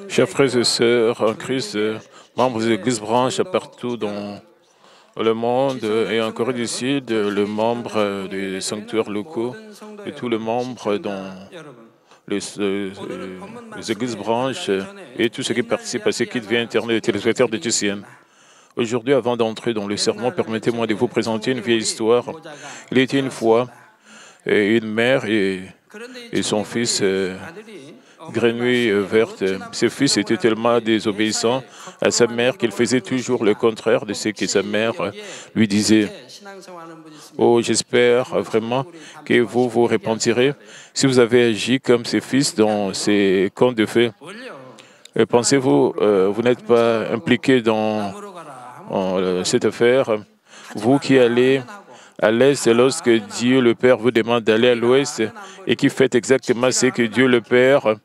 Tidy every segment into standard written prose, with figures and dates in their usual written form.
Chers frères et sœurs en Christ, membres des églises branches partout dans le monde et en Corée du Sud, les membres des sanctuaires locaux et tous les membres dans les églises branches et tous ceux qui participent à ce qui devient Internet, les téléspectateurs de TCN. Aujourd'hui, avant d'entrer dans le sermon, permettez-moi de vous présenter une vieille histoire. Il était une fois une mère et son fils grenouille verte. Ce fils était tellement désobéissant à sa mère qu'il faisait toujours le contraire de ce que sa mère lui disait. Oh, j'espère vraiment que vous vous repentirez si vous avez agi comme ce fils dans ces contes de fées. Pensez-vous, vous n'êtes pas impliqué dans cette affaire, vous qui allez à l'Est lorsque Dieu le Père vous demande d'aller à l'Ouest et qui faites exactement ce que Dieu le Père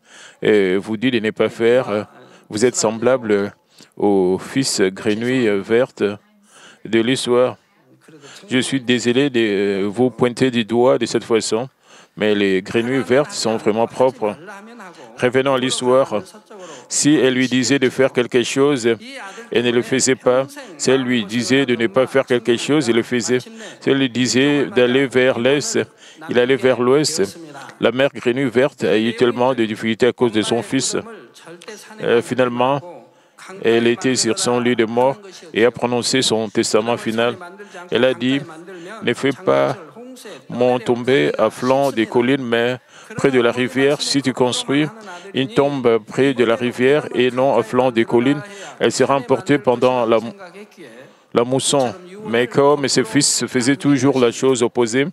vous dit de ne pas faire, vous êtes semblable au fils grenouille verte de l'histoire. Je suis désolé de vous pointer du doigt de cette façon, mais les grenouilles vertes sont vraiment propres. Revenons à l'histoire. Si elle lui disait de faire quelque chose, elle ne le faisait pas. Si elle lui disait de ne pas faire quelque chose, il le faisait. Si elle lui disait d'aller vers l'Est, il allait vers l'Ouest. La mère grenouille verte a eu tellement de difficultés à cause de son fils. Finalement, elle était sur son lit de mort et a prononcé son testament final. Elle a dit, « Ne fais pas mon tombée à flanc des collines, mais près de la rivière. Si tu construis une tombe près de la rivière et non à flanc des collines, elle sera emportée pendant la mousson. » Mais comme ses fils faisaient toujours la chose opposée,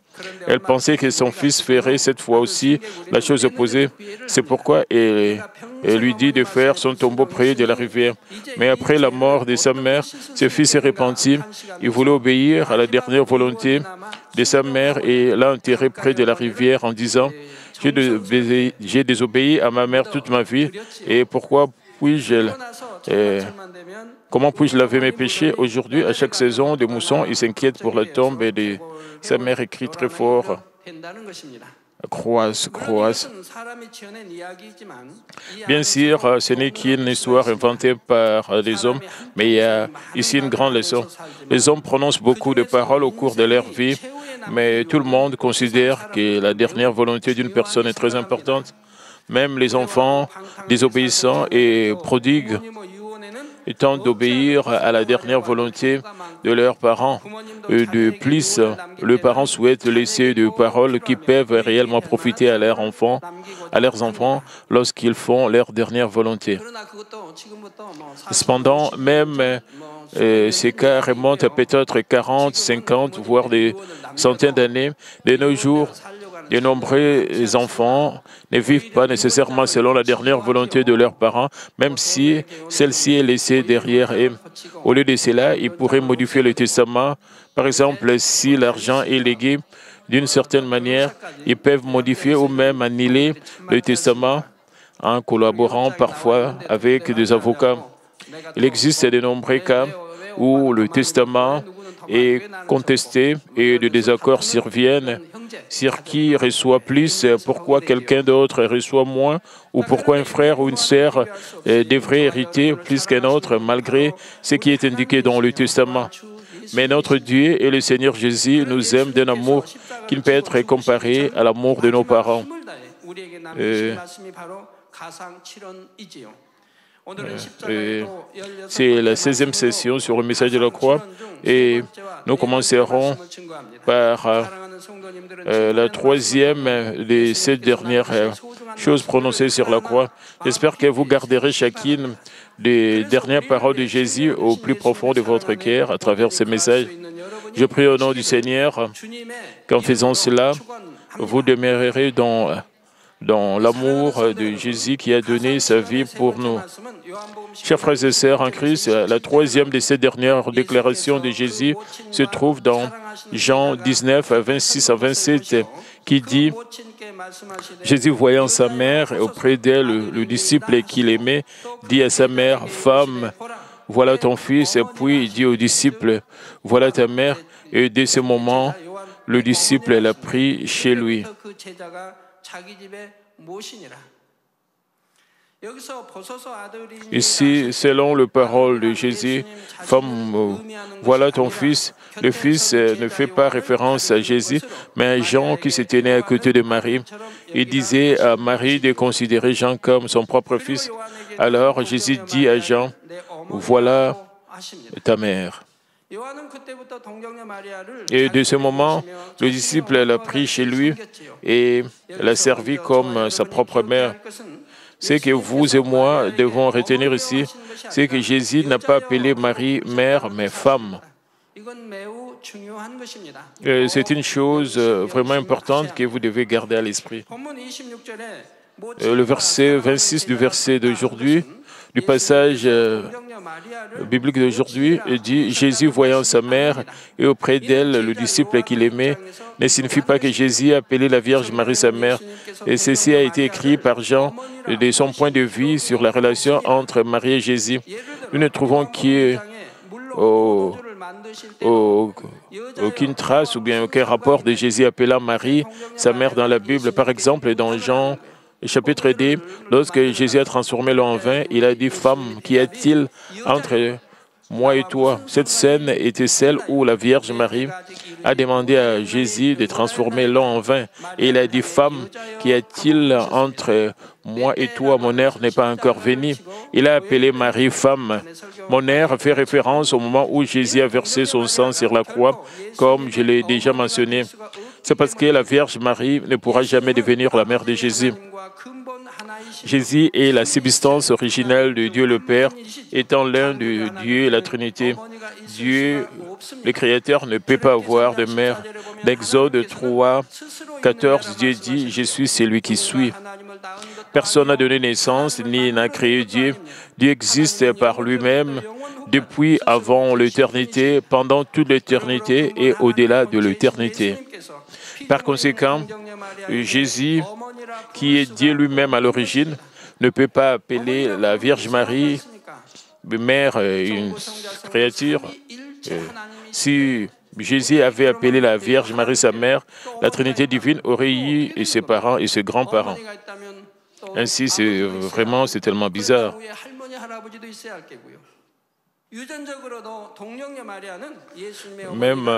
elle pensait que son fils ferait cette fois aussi la chose opposée. C'est pourquoi elle lui dit de faire son tombeau près de la rivière. Mais après la mort de sa mère, ce fils s'est repenti. Il voulait obéir à la dernière volonté de sa mère et l'a enterré près de la rivière en disant « J'ai désobéi à ma mère toute ma vie et comment puis-je laver mes péchés? » Aujourd'hui, à chaque saison de mousson, il s'inquiète pour la tombe et sa mère écrit très fort. Croise. Bien sûr, ce n'est qu'une histoire inventée par les hommes, mais il y a ici une grande leçon. Les hommes prononcent beaucoup de paroles au cours de leur vie, mais tout le monde considère que la dernière volonté d'une personne est très importante. Même les enfants désobéissants et prodigues tentent d'obéir à la dernière volonté de leurs parents. De plus, les parents souhaitent laisser des paroles qui peuvent réellement profiter à leurs enfants lorsqu'ils font leur dernière volonté. Cependant, même ces cas remontent à peut-être 40, 50, voire des centaines d'années. De nos jours, de nombreux enfants ne vivent pas nécessairement selon la dernière volonté de leurs parents, même si celle-ci est laissée derrière eux. Au lieu de cela, ils pourraient modifier le testament. Par exemple, si l'argent est légué d'une certaine manière, ils peuvent modifier ou même annuler le testament en collaborant parfois avec des avocats. Il existe de nombreux cas où le testament est contesté et des désaccords surviennent sur qui reçoit plus, pourquoi quelqu'un d'autre reçoit moins, ou pourquoi un frère ou une sœur devrait hériter plus qu'un autre, malgré ce qui est indiqué dans le testament. Mais notre Dieu et le Seigneur Jésus nous aiment d'un amour qui ne peut être comparé à l'amour de nos parents. C'est la 16e session sur le message de la croix et nous commencerons par la 3e des 7 dernières choses prononcées sur la croix. J'espère que vous garderez chacune des dernières paroles de Jésus au plus profond de votre cœur à travers ce message. Je prie au nom du Seigneur qu'en faisant cela, vous demeurerez dans l'amour de Jésus qui a donné sa vie pour nous. Chers frères et sœurs en Christ, la 3e de ces dernières déclarations de Jésus se trouve dans Jean 19, 26 à 27, qui dit « Jésus, voyant sa mère auprès d'elle, le disciple qu'il aimait, dit à sa mère, « Femme, voilà ton fils. » Puis il dit au disciple, « Voilà ta mère. » Et dès ce moment, le disciple l'a pris chez lui. Ici, selon les paroles de Jésus, femme, voilà ton fils. Le fils ne fait pas référence à Jésus, mais à Jean qui se tenait à côté de Marie. Il disait à Marie de considérer Jean comme son propre fils. Alors Jésus dit à Jean, voilà ta mère. Et de ce moment, le disciple l'a pris chez lui et l'a servi comme sa propre mère. Ce que vous et moi devons retenir ici, c'est que Jésus n'a pas appelé Marie mère, mais femme. C'est une chose vraiment importante que vous devez garder à l'esprit. Le verset 26 du verset d'aujourd'hui, du passage biblique d'aujourd'hui, dit « Jésus voyant sa mère et auprès d'elle le disciple qu'il aimait, ne signifie pas que Jésus a appelé la Vierge Marie sa mère. » Et ceci a été écrit par Jean de son point de vue sur la relation entre Marie et Jésus. Nous ne trouvons aucune trace ou bien aucun rapport de Jésus appelant Marie sa mère dans la Bible. Par exemple, dans Jean chapitre 2, lorsque Jésus a transformé l'eau en vin, il a dit « Femme, qu'y a-t-il entre moi et toi ?» Cette scène était celle où la Vierge Marie a demandé à Jésus de transformer l'eau en vin. Et il a dit « Femme, qu'y a-t-il entre moi et toi? Mon heure n'est pas encore venue. » Il a appelé Marie femme. Mon heure fait référence au moment où Jésus a versé son sang sur la croix, comme je l'ai déjà mentionné. C'est parce que la Vierge Marie ne pourra jamais devenir la mère de Jésus. Jésus est la substance originelle de Dieu le Père, étant l'un de Dieu et la Trinité. Dieu, le Créateur, ne peut pas avoir de mère. D'Exode 3, 14, Dieu dit « Je suis celui qui suis ». Personne n'a donné naissance ni n'a créé Dieu. Dieu existe par lui-même depuis avant l'éternité, pendant toute l'éternité et au-delà de l'éternité. Par conséquent, Jésus, qui est Dieu lui-même à l'origine, ne peut pas appeler la Vierge Marie mère, une créature. Si Jésus avait appelé la Vierge Marie sa mère, la Trinité divine aurait eu ses parents et ses grands-parents. Ainsi, c'est tellement bizarre. Même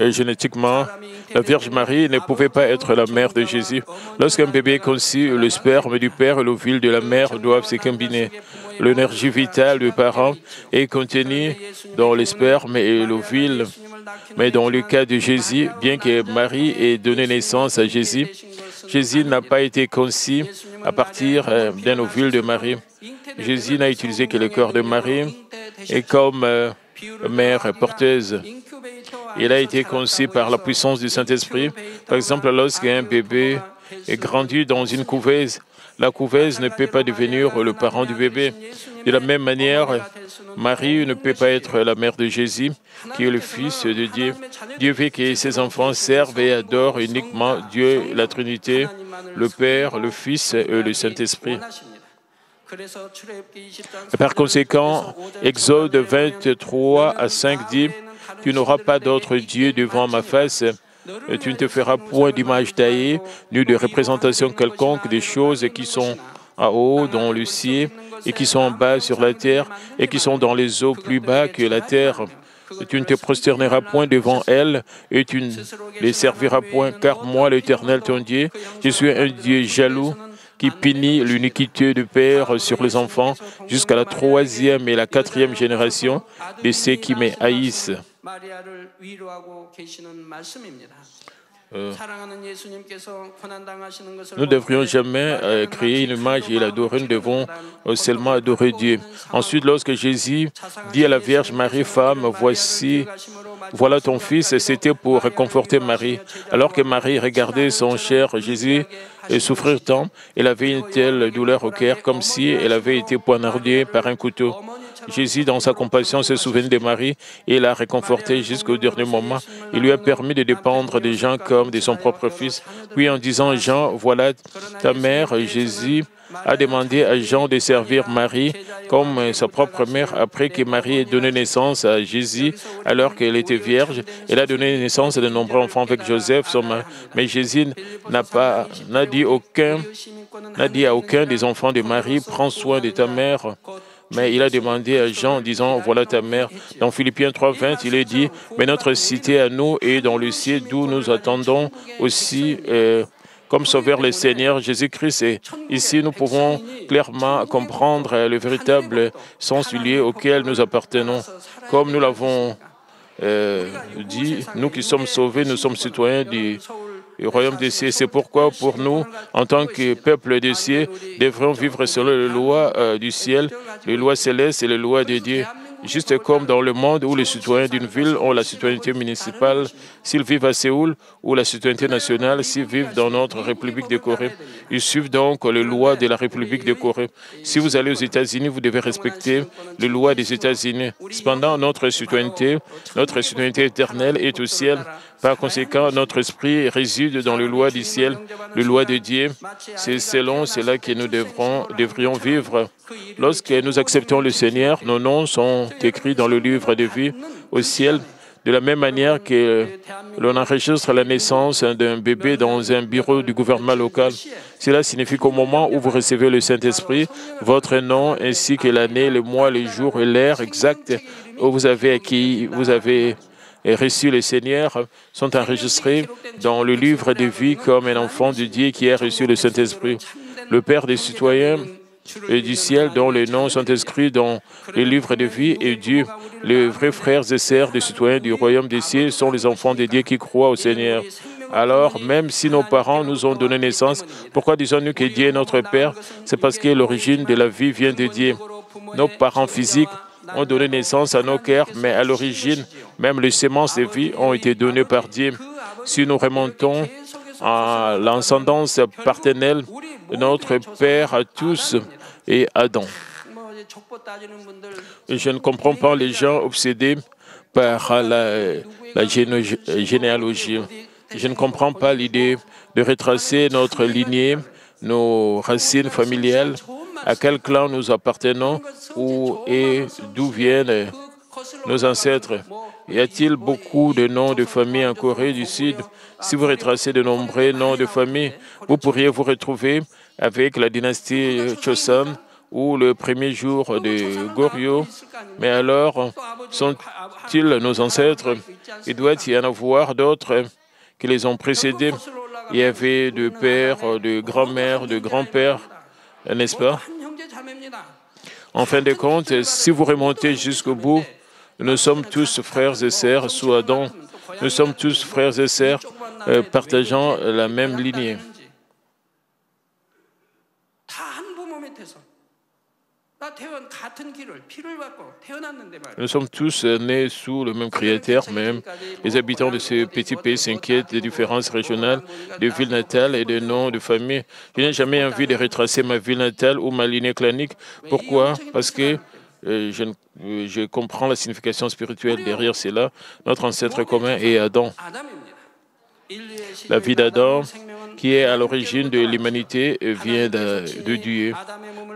génétiquement, la Vierge Marie ne pouvait pas être la mère de Jésus. Lorsqu'un bébé est conçu, le sperme du père et l'ovule de la mère doivent se combiner. L'énergie vitale du parent est contenue dans le sperme et l'ovule. Mais dans le cas de Jésus, bien que Marie ait donné naissance à Jésus, Jésus n'a pas été conçu à partir d'un ovule de Marie. Jésus n'a utilisé que le corps de Marie et comme mère porteuse. Il a été conçu par la puissance du Saint-Esprit. Par exemple, lorsqu'un bébé est grandi dans une couveuse, la couveuse ne peut pas devenir le parent du bébé. De la même manière, Marie ne peut pas être la mère de Jésus, qui est le Fils de Dieu. Dieu veut que ses enfants servent et adorent uniquement Dieu, la Trinité, le Père, le Fils et le Saint-Esprit. Par conséquent, Exode 23 à 5 dit « Tu n'auras pas d'autre Dieu devant ma face, et tu ne te feras point d'image taillée, ni de représentation quelconque des choses qui sont en haut dans le ciel, et qui sont en bas sur la terre, et qui sont dans les eaux plus bas que la terre. Tu ne te prosterneras point devant elles, et tu ne les serviras point, car moi, l'Éternel, ton Dieu, je suis un Dieu jaloux, qui punit l'iniquité du père sur les enfants jusqu'à la 3e et la 4e génération de ceux qui me haïssent. » Nous ne devrions jamais créer une image et l'adorer, nous devons seulement adorer Dieu. Ensuite, lorsque Jésus dit à la Vierge Marie, femme, voilà ton fils, c'était pour réconforter Marie. Alors que Marie regardait son cher Jésus souffrir tant, elle avait une telle douleur au cœur, comme si elle avait été poignardée par un couteau. Jésus, dans sa compassion, se souvient de Marie et l'a réconfortée jusqu'au dernier moment. Il lui a permis de dépendre des gens comme de son propre fils. Puis en disant, Jean, voilà ta mère, Jésus a demandé à Jean de servir Marie comme sa propre mère, après que Marie ait donné naissance à Jésus, alors qu'elle était vierge. Elle a donné naissance à de nombreux enfants avec Joseph, son mari. Mais Jésus n'a dit à aucun des enfants de Marie, prends soin de ta mère. Mais il a demandé à Jean en disant, voilà ta mère. Dans Philippiens 3:20, il est dit, mais notre cité à nous est dans le ciel, d'où nous attendons aussi comme sauveur le Seigneur Jésus-Christ. Et ici, nous pouvons clairement comprendre le véritable sens du lieu auquel nous appartenons. Comme nous l'avons dit, nous qui sommes sauvés, nous sommes citoyens du royaume des cieux. C'est pourquoi, pour nous, en tant que peuple des cieux, devrions vivre selon les lois du ciel, les lois célestes et les lois de Dieu. Juste comme dans le monde où les citoyens d'une ville ont la citoyenneté municipale, s'ils vivent à Séoul, ou la citoyenneté nationale, s'ils vivent dans notre République de Corée. Ils suivent donc les lois de la République de Corée. Si vous allez aux États-Unis, vous devez respecter les lois des États-Unis. Cependant, notre citoyenneté éternelle est au ciel. Par conséquent, notre esprit réside dans les lois du ciel, les lois de Dieu. C'est selon cela que nous devrions vivre. Lorsque nous acceptons le Seigneur, nos noms sont écrits dans le livre de vie au ciel, de la même manière que l'on enregistre la naissance d'un bébé dans un bureau du gouvernement local. Cela signifie qu'au moment où vous recevez le Saint-Esprit, votre nom ainsi que l'année, le mois, le jour et l'heure exacte où vous avez reçu le Seigneur sont enregistrés dans le livre de vie comme un enfant de Dieu qui a reçu le Saint-Esprit. Le Père des citoyens du ciel dont les noms sont inscrits dans le livre de vie et Dieu, les vrais frères et sœurs des citoyens du royaume des cieux sont les enfants de Dieu qui croient au Seigneur. Alors, même si nos parents nous ont donné naissance, pourquoi disons-nous que Dieu est notre Père? C'est parce que l'origine de la vie vient de Dieu. Nos parents physiques ont donné naissance à nos cœurs, mais à l'origine, même les semences de vie ont été données par Dieu. Si nous remontons à l'ascendance paternelle, notre Père à tous est Adam. Je ne comprends pas les gens obsédés par la généalogie. Je ne comprends pas l'idée de retracer notre lignée, nos racines familiales, à quel clan nous appartenons, où et d'où viennent nos ancêtres. Y a-t-il beaucoup de noms de famille en Corée du Sud? Si vous retracez de nombreux noms de famille, vous pourriez vous retrouver avec la dynastie Choson ou le premier jour de Goryeo. Mais alors, sont-ils nos ancêtres? Il doit y en avoir d'autres qui les ont précédés. Il y avait de pères, de grands-mères, de grands-pères, n'est-ce pas? En fin de compte, si vous remontez jusqu'au bout, nous sommes tous frères et sœurs sous Adam. Nous sommes tous frères et sœurs partageant la même lignée. Nous sommes tous nés sous le même Créateur, même les habitants de ce petit pays s'inquiètent des différences régionales, de ville natale et de noms de famille. Je n'ai jamais envie de retracer ma ville natale ou ma lignée clanique. Pourquoi? Parce que je comprends la signification spirituelle derrière cela. Notre ancêtre commun est Adam. La vie d'Adam, qui est à l'origine de l'humanité, vient de Dieu.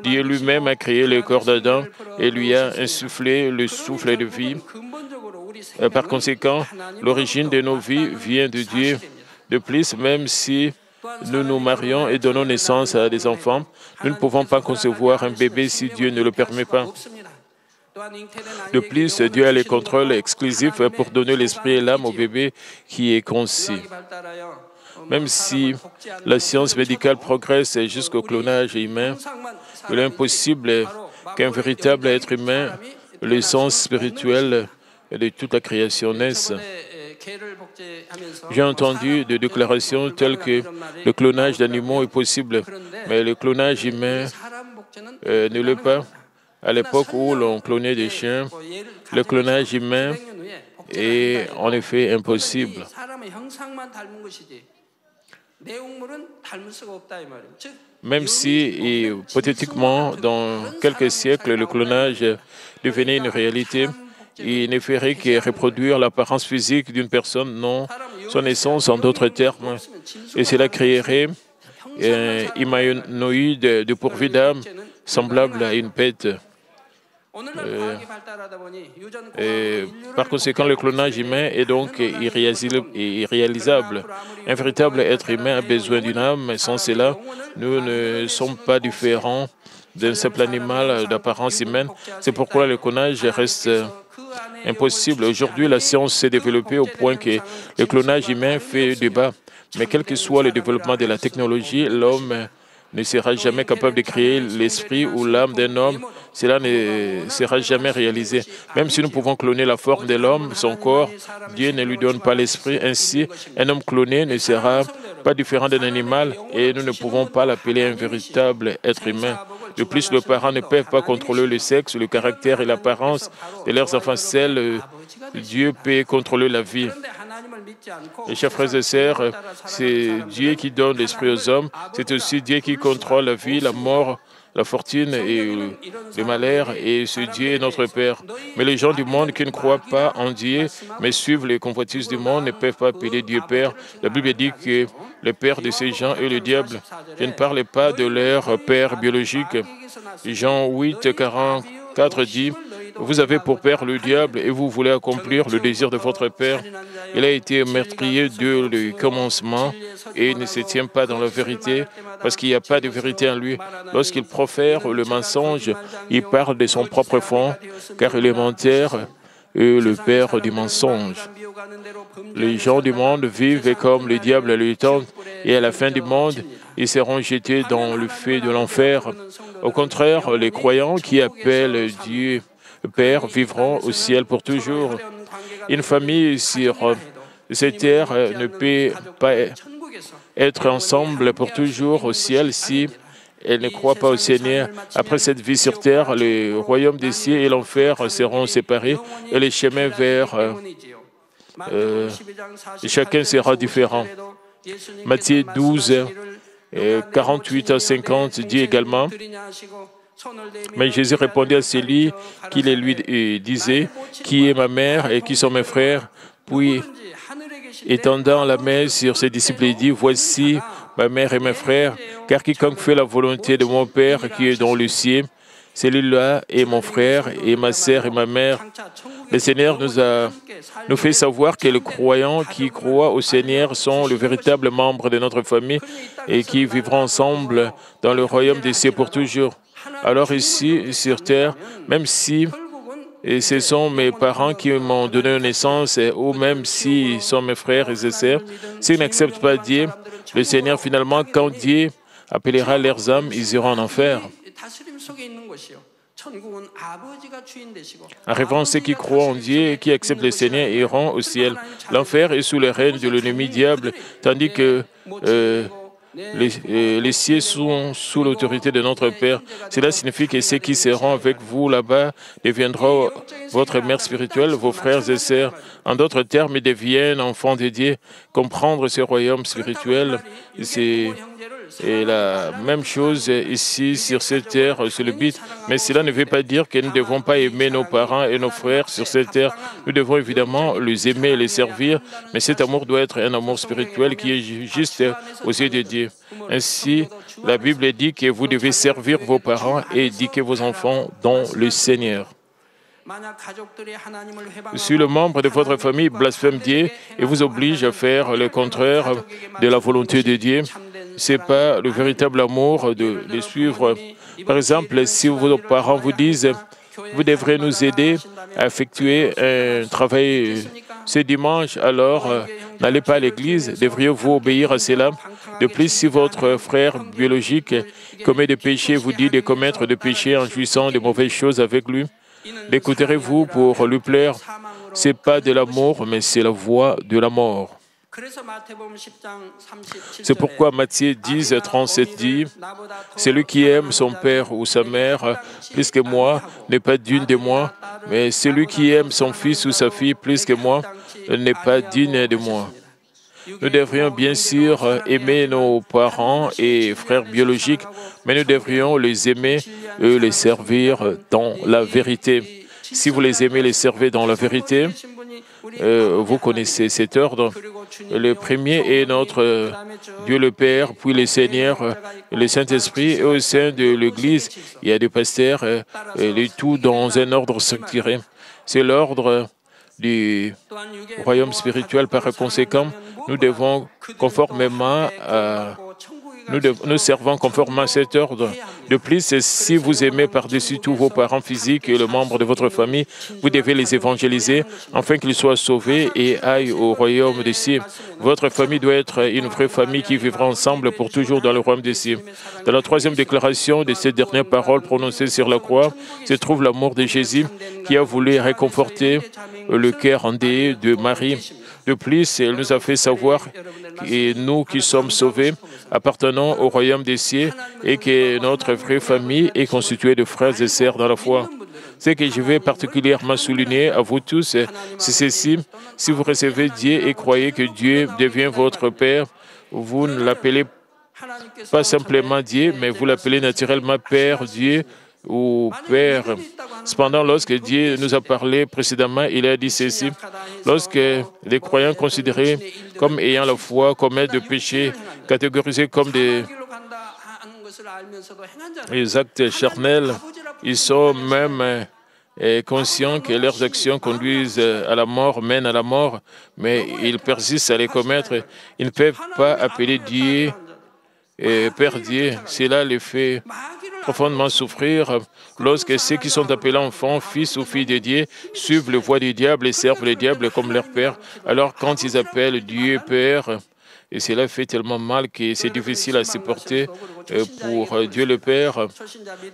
Dieu lui-même a créé le corps d'Adam et lui a insufflé le souffle de vie. Par conséquent, l'origine de nos vies vient de Dieu. De plus, même si nous nous marions et donnons naissance à des enfants, nous ne pouvons pas concevoir un bébé si Dieu ne le permet pas. De plus, Dieu a le contrôle exclusif pour donner l'esprit et l'âme au bébé qui est conçu. Même si la science médicale progresse jusqu'au clonage humain, il est impossible qu'un véritable être humain, le sens spirituel de toute la création naisse. J'ai entendu des déclarations telles que le clonage d'animaux est possible, mais le clonage humain ne l'est pas. À l'époque où l'on clonait des chiens, le clonage humain est en effet impossible. Même si, hypothétiquement, dans quelques siècles, le clonage devenait une réalité, il ne ferait que reproduire l'apparence physique d'une personne, non son essence en d'autres termes. Et cela créerait un humanoïde dépourvu d'âme, semblable à une bête. Et par conséquent, le clonage humain est donc irréalisable. Un véritable être humain a besoin d'une âme. Sans cela, nous ne sommes pas différents d'un simple animal d'apparence humaine. C'est pourquoi le clonage reste impossible. Aujourd'hui, la science s'est développée au point que le clonage humain fait débat. Mais quel que soit le développement de la technologie, l'homme ne sera jamais capable de créer l'esprit ou l'âme d'un homme. Cela ne sera jamais réalisé. Même si nous pouvons cloner la forme de l'homme, son corps, Dieu ne lui donne pas l'esprit. Ainsi, un homme cloné ne sera pas différent d'un animal et nous ne pouvons pas l'appeler un véritable être humain. De plus, les parents ne peuvent pas contrôler le sexe, le caractère et l'apparence de leurs enfants. Seul Dieu peut contrôler la vie. Et chers frères et sœurs, c'est Dieu qui donne l'esprit aux hommes. C'est aussi Dieu qui contrôle la vie, la mort, la fortune et le malheur. Et ce Dieu est notre Père. Mais les gens du monde qui ne croient pas en Dieu, mais suivent les convoitises du monde, ne peuvent pas appeler Dieu Père. La Bible dit que le père de ces gens est le diable. Je ne parle pas de leur père biologique. Jean 8, 44 dit: vous avez pour père le diable et vous voulez accomplir le désir de votre père. Il a été meurtrier dès le commencement et il ne se tient pas dans la vérité parce qu'il n'y a pas de vérité en lui. Lorsqu'il profère le mensonge, il parle de son propre fond car il est menteur et le père du mensonge. Les gens du monde vivent comme le diable le tente et à la fin du monde, ils seront jetés dans le feu de l'enfer. Au contraire, les croyants qui appellent Dieu Père vivront au ciel pour toujours. Une famille sur cette terre ne peut pas être ensemble pour toujours au ciel si elle ne croit pas au Seigneur. Après cette vie sur terre, le royaume des cieux et l'enfer seront séparés et les chemins vers chacun sera différent. Matthieu 12, 48 à 50 dit également: mais Jésus répondait à celui qui les lui disait: qui est ma mère et qui sont mes frères? Puis, étendant la main sur ses disciples, il dit: voici ma mère et mes frères, car quiconque fait la volonté de mon Père qui est dans le ciel, celui-là est mon frère et ma sœur et ma mère. Le Seigneur nous fait savoir que les croyants qui croient au Seigneur sont le véritable membre de notre famille et qui vivront ensemble dans le royaume des cieux pour toujours. Alors ici, sur terre, même si ce sont mes parents qui m'ont donné naissance, ou même si sont mes frères et sœurs, s'ils n'acceptent pas Dieu, le Seigneur, finalement, quand Dieu appellera leurs âmes, ils iront en enfer. En rêvant, ceux qui croient en Dieu et qui acceptent le Seigneur iront au ciel. L'enfer est sous le règne de l'ennemi diable, tandis que les cieux sont sous l'autorité de notre Père. Cela signifie que ceux qui seront avec vous là-bas deviendront votre mère spirituelle, vos frères et sœurs. En d'autres termes, ils deviennent enfants de Dieu. Comprendre ce royaume spirituel, c'est la même chose ici sur cette terre, sur le but. Mais cela ne veut pas dire que nous ne devons pas aimer nos parents et nos frères sur cette terre. Nous devons évidemment les aimer et les servir, mais cet amour doit être un amour spirituel qui est juste aux yeux de Dieu. Ainsi, la Bible dit que vous devez servir vos parents et éduquer vos enfants dans le Seigneur. Si le membre de votre famille blasphème Dieu et vous oblige à faire le contraire de la volonté de Dieu, ce n'est pas le véritable amour de les suivre. Par exemple, si vos parents vous disent: vous devrez nous aider à effectuer un travail ce dimanche, alors n'allez pas à l'église, devriez-vous obéir à cela? De plus, si votre frère biologique commet des péchés, vous dit de commettre des péchés en jouissant de mauvaises choses avec lui, l'écouterez-vous pour lui plaire? Ce n'est pas de l'amour, mais c'est la voie de la mort. C'est pourquoi Matthieu 10, 37 dit: celui qui aime son père ou sa mère plus que moi n'est pas digne de moi, mais celui qui aime son fils ou sa fille plus que moi n'est pas digne de moi. Nous devrions bien sûr aimer nos parents et frères biologiques, mais nous devrions les aimer et les servir dans la vérité. Si vous les aimez, les servez dans la vérité, vous connaissez cet ordre. Le premier est notre Dieu le Père, puis le Seigneur, le Saint-Esprit, et au sein de l'Église, il y a des pasteurs, et le tout dans un ordre structuré. C'est l'ordre du royaume spirituel. Par conséquent, nous devons conformément à nous servons conformément à cet ordre. De plus, si vous aimez par-dessus tout vos parents physiques et les membres de votre famille, vous devez les évangéliser afin qu'ils soient sauvés et aillent au royaume des cieux. Votre famille doit être une vraie famille qui vivra ensemble pour toujours dans le royaume des cieux. Dans la troisième déclaration de ces dernières paroles prononcées sur la croix, se trouve l'amour de Jésus qui a voulu réconforter le cœur endeuillé de Marie. De plus, elle nous a fait savoir que nous qui sommes sauvés appartenons au royaume des cieux et que notre vraie famille est constituée de frères et sœurs dans la foi. Ce que je vais particulièrement souligner à vous tous, c'est ceci. Si vous recevez Dieu et croyez que Dieu devient votre Père, vous ne l'appelez pas simplement Dieu, mais vous l'appelez naturellement Père Dieu ou Père. Cependant, lorsque Dieu nous a parlé précédemment, il a dit ceci. Lorsque les croyants considérés comme ayant la foi commettent des péchés, catégorisés comme des actes charnels, ils sont même conscients que leurs actions conduisent à la mort, mènent à la mort, mais ils persistent à les commettre. Ils ne peuvent pas appeler Dieu Père Dieu. Cela les fait profondément souffrir lorsque ceux qui sont appelés enfants, fils ou filles de Dieu, suivent la voie du diable et servent le diable comme leur père. Alors quand ils appellent Dieu Père, et cela fait tellement mal que c'est difficile à supporter pour Dieu le Père.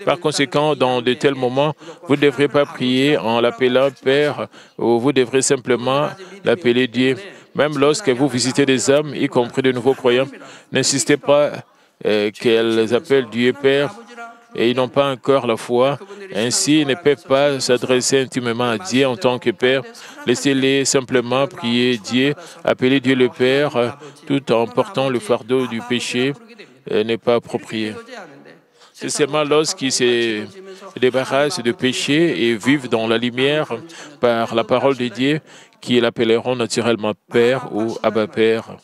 Par conséquent, dans de tels moments, vous ne devrez pas prier en l'appelant Père, ou vous devrez simplement l'appeler Dieu. Même lorsque vous visitez des âmes, y compris de nouveaux croyants, n'insistez pas qu'elles appellent Dieu Père et ils n'ont pas encore la foi. Ainsi, ils ne peuvent pas s'adresser intimement à Dieu en tant que Père. Laissez-les simplement prier Dieu, appeler Dieu le Père, tout en portant le fardeau du péché n'est pas approprié. C'est seulement lorsqu'ils se débarrassent de péché et vivent dans la lumière par la parole de Dieu qu'ils l'appelleront naturellement Père ou Abba Père.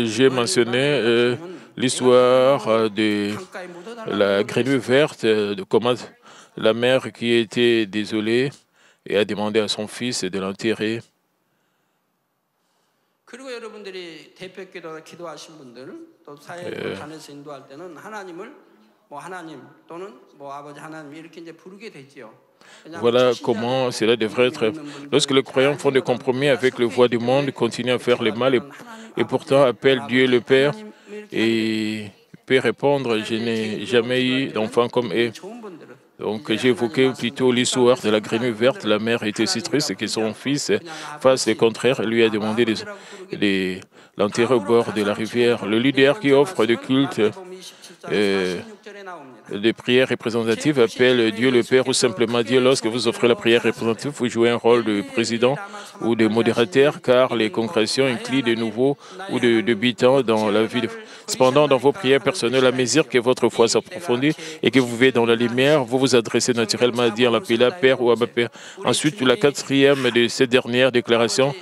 J'ai mentionné l'histoire de la grenouille verte, de comment la mère qui était désolée et a demandé à son fils de l'enterrer. Voilà comment cela devrait être. Lorsque les croyants font des compromis avec le voie du monde, continuent à faire le mal et pourtant appellent Dieu le Père et peut répondre, je n'ai jamais eu d'enfant comme eux. Donc j'ai évoqué plutôt l'histoire de la grenouille verte. La mère était si triste que son fils fasse le contraire et lui a demandé de l'enterrer au bord de la rivière. Le leader qui offre des cultes des prières représentatives appelle Dieu le Père ou simplement Dieu. Lorsque vous offrez la prière représentative, vous jouez un rôle de président ou de modérateur, car les congrégations incluent de nouveaux ou de débutants dans la vie. Cependant, dans vos prières personnelles, à mesure que votre foi s'approfondit et que vous vivez dans la lumière, vous vous adressez naturellement à Dieu, l'appeler Père ou Abba Père. Ensuite, la quatrième de ces dernières déclarations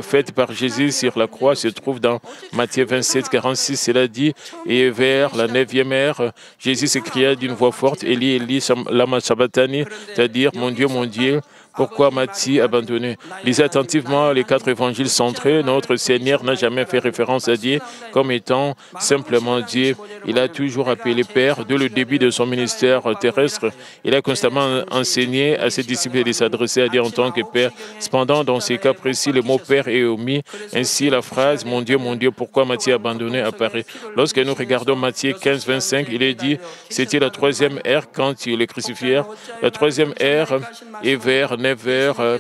faites par Jésus sur la croix se trouve dans Matthieu 27, 46. Cela dit, et vers la 9e heure, Jésus s'écria d'une voix forte, Eli, Eli, lama sabachthani, c'est-à-dire, mon Dieu, pourquoi m'as-tu abandonné? Lisez attentivement les 4 évangiles centrés. Notre Seigneur n'a jamais fait référence à Dieu comme étant simplement Dieu. Il a toujours appelé Père dès le début de son ministère terrestre. Il a constamment enseigné à ses disciples de s'adresser à Dieu en tant que Père. Cependant, dans ces cas précis, le mot Père est omis. Ainsi, la phrase « Mon Dieu, pourquoi m'as-tu abandonné » apparaît. Lorsque nous regardons Matthieu 15, 25, il est dit « C'était la 3e heure quand ils le crucifièrent. La 3e heure est vers 9 heures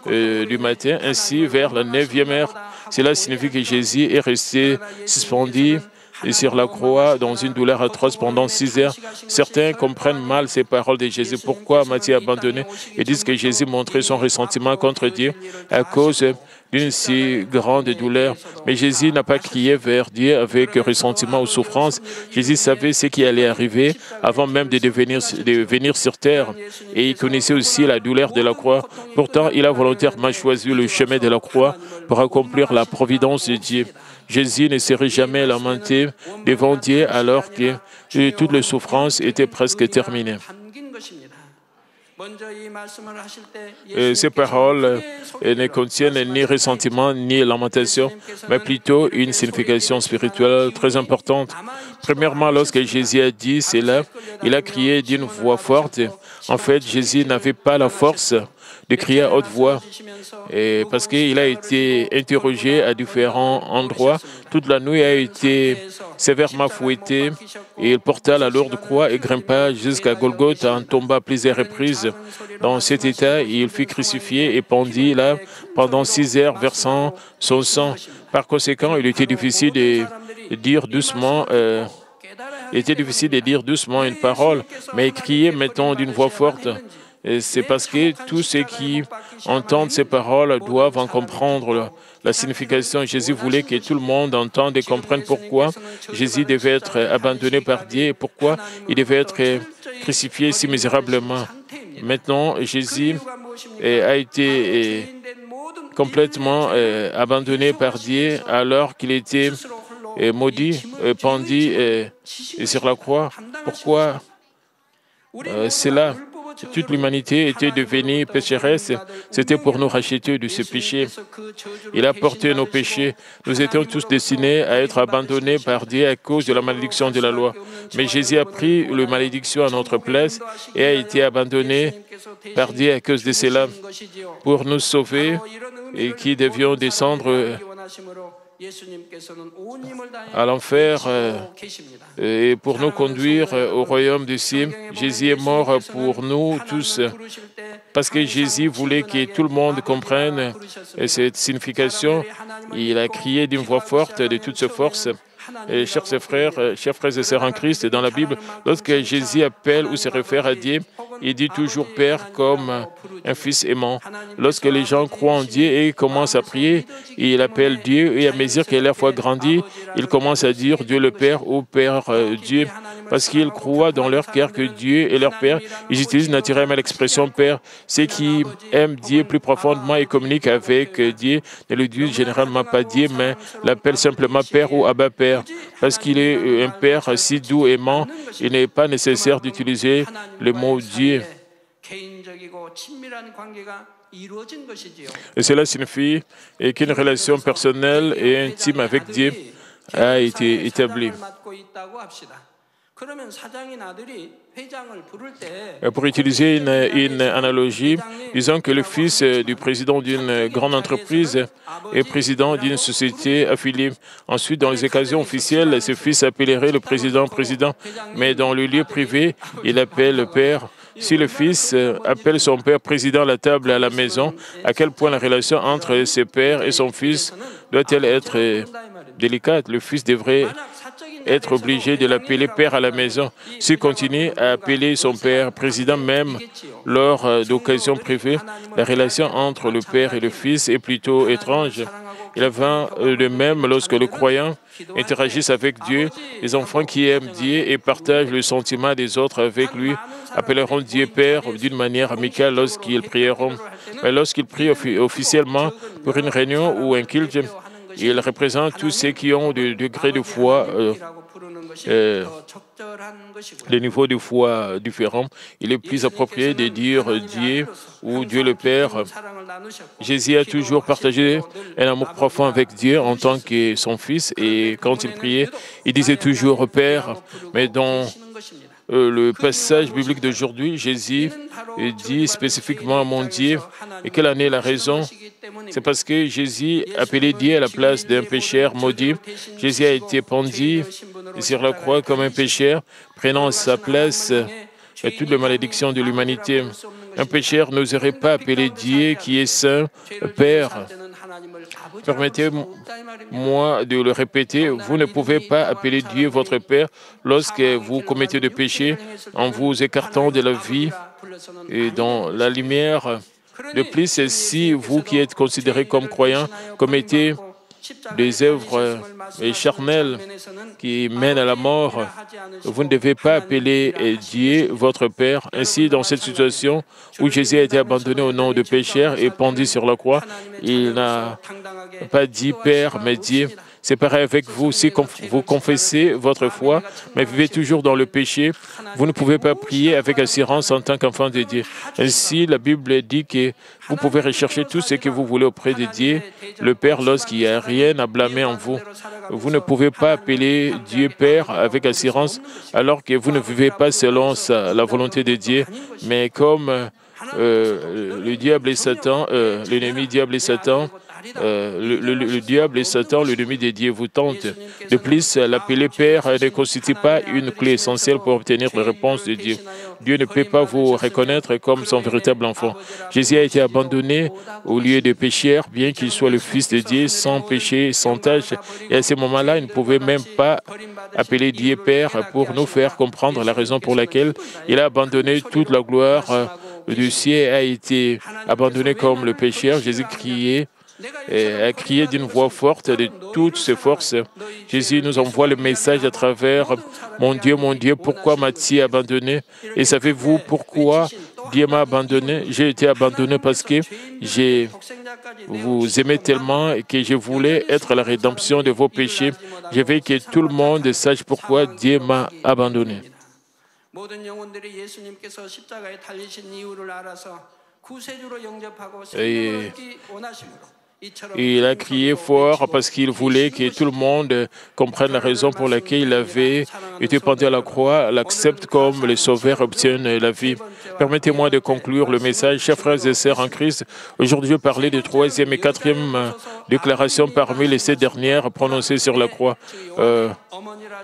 du matin, ainsi vers la 9e heure. Cela signifie que Jésus est resté suspendu sur la croix dans une douleur atroce pendant 6 heures. Certains comprennent mal ces paroles de Jésus. Pourquoi m'as-tu abandonné? Ils disent que Jésus montrait son ressentiment contre Dieu à cause d'une si grande douleur. Mais Jésus n'a pas crié vers Dieu avec ressentiment ou souffrance. Jésus savait ce qui allait arriver avant même de venir sur terre. Et il connaissait aussi la douleur de la croix. Pourtant, il a volontairement choisi le chemin de la croix pour accomplir la providence de Dieu. Jésus ne serait jamais lamenté devant Dieu alors que toutes les souffrances étaient presque terminées. Ces paroles ne contiennent ni ressentiment ni lamentation, mais plutôt une signification spirituelle très importante. Premièrement, lorsque Jésus a dit cela, il a crié d'une voix forte. En fait, Jésus n'avait pas la force de crier à haute voix, et parce qu'il a été interrogé à différents endroits. Toute la nuit a été sévèrement fouetté, et il porta la lourde croix et grimpa jusqu'à Golgotha en tomba plusieurs reprises. Dans cet état, il fut crucifié et pendu là pendant 6 heures, versant son sang. Par conséquent, il était difficile de dire doucement une parole, mais crier, mettons, d'une voix forte. C'est parce que tous ceux qui entendent ces paroles doivent en comprendre la signification. Jésus voulait que tout le monde entende et comprenne pourquoi Jésus devait être abandonné par Dieu et pourquoi il devait être crucifié si misérablement. Maintenant, Jésus a été complètement abandonné par Dieu alors qu'il était maudit, pendu sur la croix. Pourquoi cela? Toute l'humanité était devenue pécheresse. C'était pour nous racheter de ce péché. Il a porté nos péchés. Nous étions tous destinés à être abandonnés par Dieu à cause de la malédiction de la loi. Mais Jésus a pris la malédiction à notre place et a été abandonné par Dieu à cause de cela pour nous sauver et qui devions descendre à l'enfer et pour nous conduire au royaume des cieux. Jésus est mort pour nous tous parce que Jésus voulait que tout le monde comprenne cette signification. Il a crié d'une voix forte de toute sa force. Et chers frères et sœurs en Christ, dans la Bible, lorsque Jésus appelle ou se réfère à Dieu, il dit toujours Père comme un fils aimant. Lorsque les gens croient en Dieu et commencent à prier, il appelle Dieu et à mesure que leur foi grandit, ils commencent à dire Dieu le Père ou Père Dieu. Parce qu'ils croient dans leur cœur que Dieu est leur Père, ils utilisent naturellement l'expression Père. Ceux qui aiment Dieu plus profondément et communiquent avec Dieu ne le disent généralement pas Dieu, mais l'appellent simplement Père ou Abba Père. Parce qu'il est un Père si doux et aimant, il n'est pas nécessaire d'utiliser le mot Dieu. Et cela signifie qu'une relation personnelle et intime avec Dieu a été établie. Pour utiliser une analogie, disons que le fils du président d'une grande entreprise est président d'une société affiliée. Ensuite, dans les occasions officielles, ce fils appellerait le président, mais dans le lieu privé, il appelle le père. Si le fils appelle son père président à la table à la maison, à quel point la relation entre ses pères et son fils doit-elle être délicate? Le fils devrait être obligé de l'appeler père à la maison. S'il continue à appeler son père président même lors d'occasions privées, la relation entre le père et le fils est plutôt étrange. Il va de même lorsque les croyants interagissent avec Dieu. Les enfants qui aiment Dieu et partagent le sentiment des autres avec lui appelleront Dieu Père d'une manière amicale lorsqu'ils prieront. Mais lorsqu'ils prient officiellement pour une réunion ou un culte, ils représentent tous ceux qui ont des degrés de foi, des niveaux de foi différents. Il est plus approprié de dire Dieu ou Dieu le Père. Jésus a toujours partagé un amour profond avec Dieu en tant que son Fils et quand il priait, il disait toujours Père. Mais dans le passage biblique d'aujourd'hui, Jésus dit spécifiquement à mon Dieu. Et quelle en est la raison? C'est parce que Jésus appelait Dieu à la place d'un pécheur maudit. Jésus a été pendu sur la croix comme un pécheur, prenant sa place toutes les malédictions de l'humanité. Un pécheur n'oserait pas appeler Dieu qui est saint, Père. Permettez-moi de le répéter, vous ne pouvez pas appeler Dieu votre Père lorsque vous commettez des péchés en vous écartant de la vie et dans la lumière De plus, si vous qui êtes considérés comme croyants commettez des œuvres charnelles qui mènent à la mort, vous ne devez pas appeler Dieu votre Père. Ainsi, dans cette situation où Jésus a été abandonné au nom de pécheurs et pendu sur la croix, il n'a pas dit Père, mais Dieu. C'est pareil avec vous. Si vous confessez votre foi, mais vivez toujours dans le péché, vous ne pouvez pas prier avec assurance en tant qu'enfant de Dieu. Ainsi, la Bible dit que vous pouvez rechercher tout ce que vous voulez auprès de Dieu, le Père, lorsqu'il n'y a rien à blâmer en vous. Vous ne pouvez pas appeler Dieu Père avec assurance alors que vous ne vivez pas selon la volonté de Dieu, mais comme le diable et Satan, l'ennemi diable et Satan, le diable et Satan, l'ennemi de Dieu, vous tentent. De plus, l'appeler Père ne constitue pas une clé essentielle pour obtenir la réponse de Dieu. Dieu ne peut pas vous reconnaître comme son véritable enfant. Jésus a été abandonné au lieu de pécheurs, bien qu'il soit le Fils de Dieu, sans péché, sans tâche. Et à ce moment-là, il ne pouvait même pas appeler Dieu Père pour nous faire comprendre la raison pour laquelle il a abandonné toute la gloire du ciel, a été abandonné comme le pécheur. Jésus a crié d'une voix forte de toutes ses forces. Jésus nous envoie le message à travers « Mon Dieu, pourquoi m'as-tu abandonné ?» Et savez-vous pourquoi Dieu m'a abandonné? J'ai été abandonné parce que je vous aimais tellement et que je voulais être la rédemption de vos péchés. Je veux que tout le monde sache pourquoi Dieu m'a abandonné. Et il a crié fort parce qu'il voulait que tout le monde comprenne la raison pour laquelle il avait été pendu à la croix, l'accepte comme le Sauveur, obtienne la vie. Permettez-moi de conclure le message. Chers frères et sœurs en Christ, aujourd'hui je vais parler de troisième et quatrième déclaration parmi les 7 dernières prononcées sur la croix.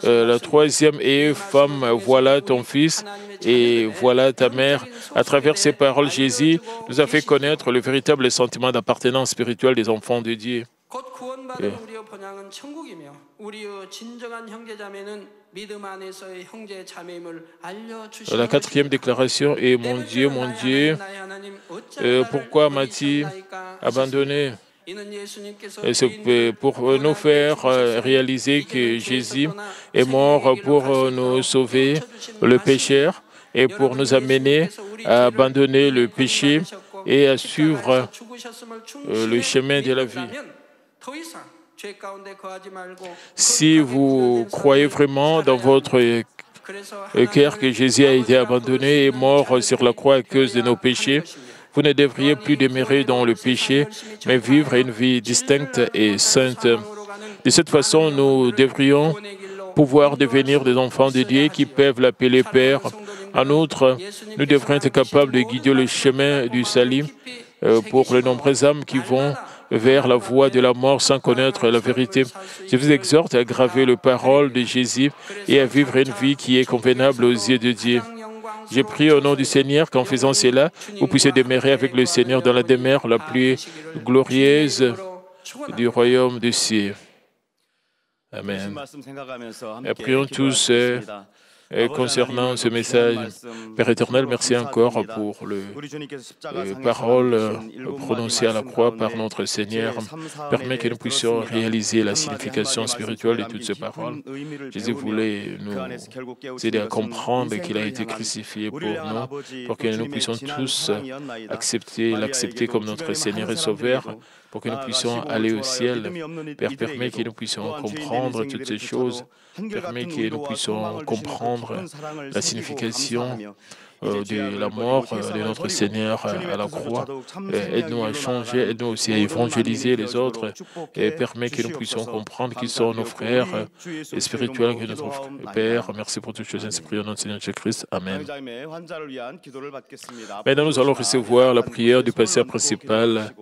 La troisième est « Femme, voilà ton fils et voilà ta mère ». À travers ces paroles, Jésus nous a fait connaître le véritable sentiment d'appartenance spirituelle des enfants de Dieu. La quatrième déclaration est « Mon Dieu, pourquoi m'as-tu abandonné ?» C'est pour nous faire réaliser que Jésus est mort pour nous sauver le pécheur et pour nous amener à abandonner le péché et à suivre le chemin de la vie. Si vous croyez vraiment dans votre cœur que Jésus a été abandonné et mort sur la croix à cause de nos péchés, vous ne devriez plus demeurer dans le péché, mais vivre une vie distincte et sainte. De cette façon, nous devrions pouvoir devenir des enfants de Dieu qui peuvent l'appeler Père. En outre, nous devrions être capables de guider le chemin du salut pour les nombreuses âmes qui vont vers la voie de la mort sans connaître la vérité. Je vous exhorte à graver les paroles de Jésus et à vivre une vie qui est convenable aux yeux de Dieu. Je prie au nom du Seigneur qu'en faisant cela, vous puissiez demeurer avec le Seigneur dans la demeure la plus glorieuse du royaume des cieux. Amen. Et prions tous concernant ce message. Père éternel, merci encore pour les paroles prononcées à la croix par notre Seigneur. Permets que nous puissions réaliser la signification spirituelle de toutes ces paroles. Jésus voulait nous aider à comprendre qu'il a été crucifié pour nous, pour que nous puissions tous l'accepter comme notre Seigneur et Sauveur, pour que nous puissions aller au ciel. Père, permets que nous puissions comprendre toutes ces choses. Permets que nous puissions comprendre la signification de la mort de notre Seigneur à la croix. Aide-nous à changer, aide-nous aussi à évangéliser les autres et permet que nous puissions comprendre qu'ils sont nos frères spirituels, que notre Père. Merci pour toutes choses, ainsi prions dans le Seigneur Jésus-Christ. Amen. Maintenant, nous allons recevoir la prière du pasteur principal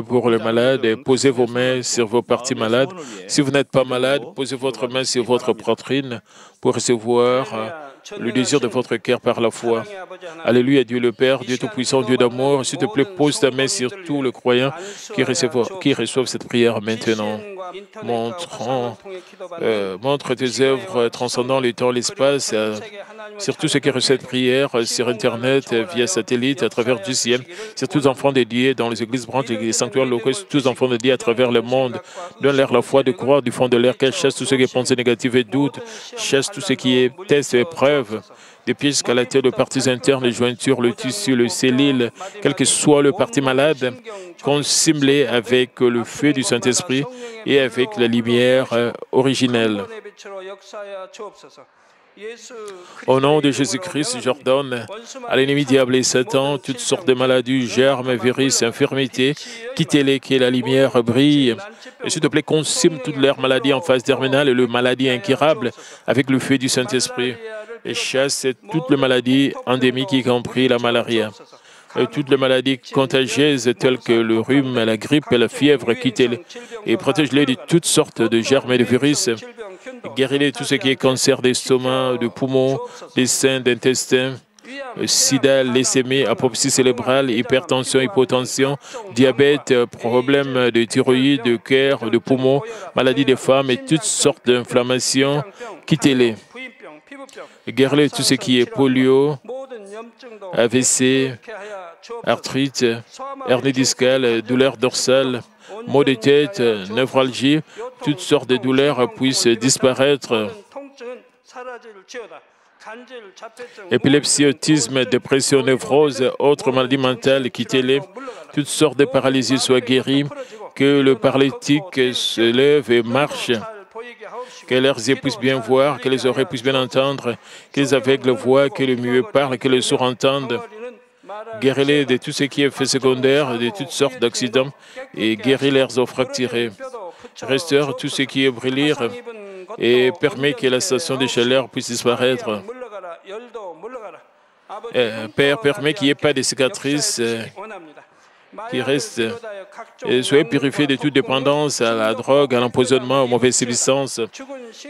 pour les malades. Posez vos mains sur vos parties malades. Si vous n'êtes pas malade, posez votre main sur votre poitrine pour recevoir le désir de votre cœur par la foi. Alléluia, Dieu le Père, Dieu Tout-Puissant, Dieu d'amour, s'il te plaît, pose ta main sur tous les croyants qui reçoivent cette prière maintenant. montre tes œuvres transcendant le temps, l'espace, sur tout ce qui est recette prière, sur Internet, via satellite, à travers GCN, sur tous les enfants dédiés dans les églises branches et les sanctuaires locaux, sur tous les enfants dédiés à travers le monde. Donne-leur la foi de croire du fond de leur cœur, chasse tout ce qui est pensée négative et doute, chasse tout ce qui est test et épreuve, des pieds jusqu'à la tête, les parties internes, les jointures, le tissu, le cellule, quel que soit le parti malade, consume-les avec le feu du Saint-Esprit et avec la lumière originelle. Au nom de Jésus-Christ, j'ordonne à l'ennemi diable et Satan, toutes sortes de maladies, germes, virus, infirmités, quittez-les, que la lumière brille. Et s'il te plaît, consume toutes leurs maladies en phase terminale et les maladies incurables avec le feu du Saint-Esprit. Et chasse toutes les maladies endémiques, y compris la malaria. Et toutes les maladies contagieuses telles que le rhume, la grippe et la fièvre, quittez-les. Et protège-les de toutes sortes de germes et de virus. Guéris-les de tout ce qui est cancer d'estomac, de poumons, des seins, d'intestin, sida, leucémie, apoplexie cérébrale, hypertension, hypotension, diabète, problèmes de thyroïde, de cœur, de poumons, maladies des femmes et toutes sortes d'inflammations, quittez-les. Guéris-les de tout ce qui est polio, AVC, arthrite, hernie discale, douleurs dorsales, maux de tête, névralgie, toutes sortes de douleurs puissent disparaître. Épilepsie, autisme, dépression, névrose, autres maladies mentales, quittez-les. Toutes sortes de paralysies soient guéries, que le paralytique se lève et marche, que leurs yeux puissent bien voir, que les oreilles puissent bien entendre, que les aveugles voient, que les muets parlent, que les sourds entendent. Guéris-les de tout ce qui est fait secondaire, de toutes sortes d'accidents, et guéris leurs os fracturés. Restaure tout ce qui est brûlure et permet que la station de chaleur puisse disparaître. Père, permet qu'il n'y ait pas de cicatrices qui restent. Et soyez purifiés de toute dépendance à la drogue, à l'empoisonnement, aux mauvaises substances.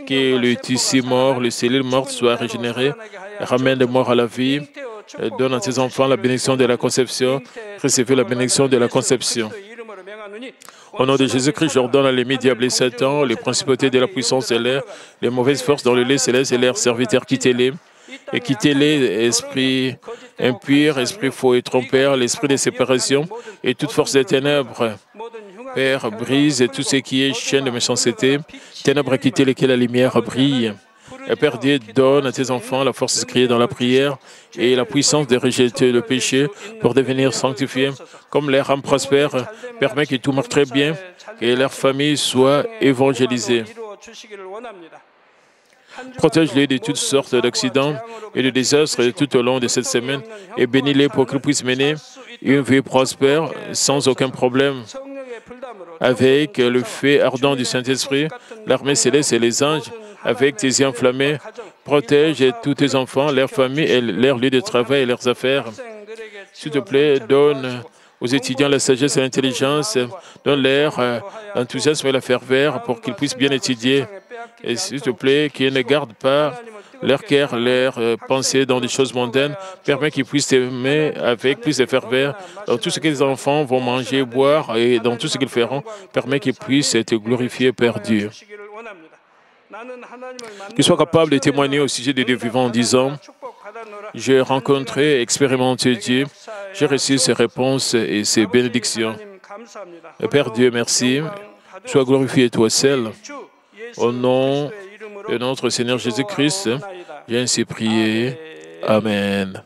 Que le tissu mort, les cellules mortes soient régénérées. Ramène les morts à la vie. Donne à tes enfants la bénédiction de la conception. Recevez la bénédiction de la conception. Au nom de Jésus-Christ, j'ordonne à l'ennemi diable et Satan, les principautés de la puissance de l'air, les mauvaises forces dans le lait céleste et leurs serviteurs, quittez-les. Et quittez-les, esprit impur, esprit faux et trompeur, l'esprit de séparation et toute force des ténèbres. Père, brise tout ce qui est chaîne de méchanceté. Ténèbres, quittez-les, que la lumière brille. Et Père Dieu, donne à tes enfants la force de crier dans la prière et la puissance de rejeter le péché pour devenir sanctifiés. Comme leur âme prospère, permet que tout marche très bien, que leur famille soit évangélisée. Protège-les de toutes sortes d'accidents et de désastres tout au long de cette semaine et bénis-les pour qu'ils puissent mener une vie prospère sans aucun problème. Avec le feu ardent du Saint-Esprit, l'armée céleste et les anges, avec tes yeux enflammés, protège tous tes enfants, leurs familles et leurs lieux de travail et leurs affaires. S'il te plaît, donne aux étudiants la sagesse et l'intelligence, donne-leur l'enthousiasme et la ferveur pour qu'ils puissent bien étudier. Et s'il te plaît, qu'ils ne gardent pas leur cœur, leurs pensées dans des choses mondaines, permet qu'ils puissent t'aimer avec plus de ferveur. Dans tout ce que les enfants vont manger, boire et dans tout ce qu'ils feront, permet qu'ils puissent te glorifier, Père Dieu. Qu'ils soient capables de témoigner au sujet des dieux vivants en disant: j'ai rencontré et expérimenté Dieu, j'ai reçu ses réponses et ses bénédictions. Et Père Dieu, merci. Sois glorifié toi seul. Au nom de notre Seigneur Jésus-Christ, j'ai ainsi prié. Amen.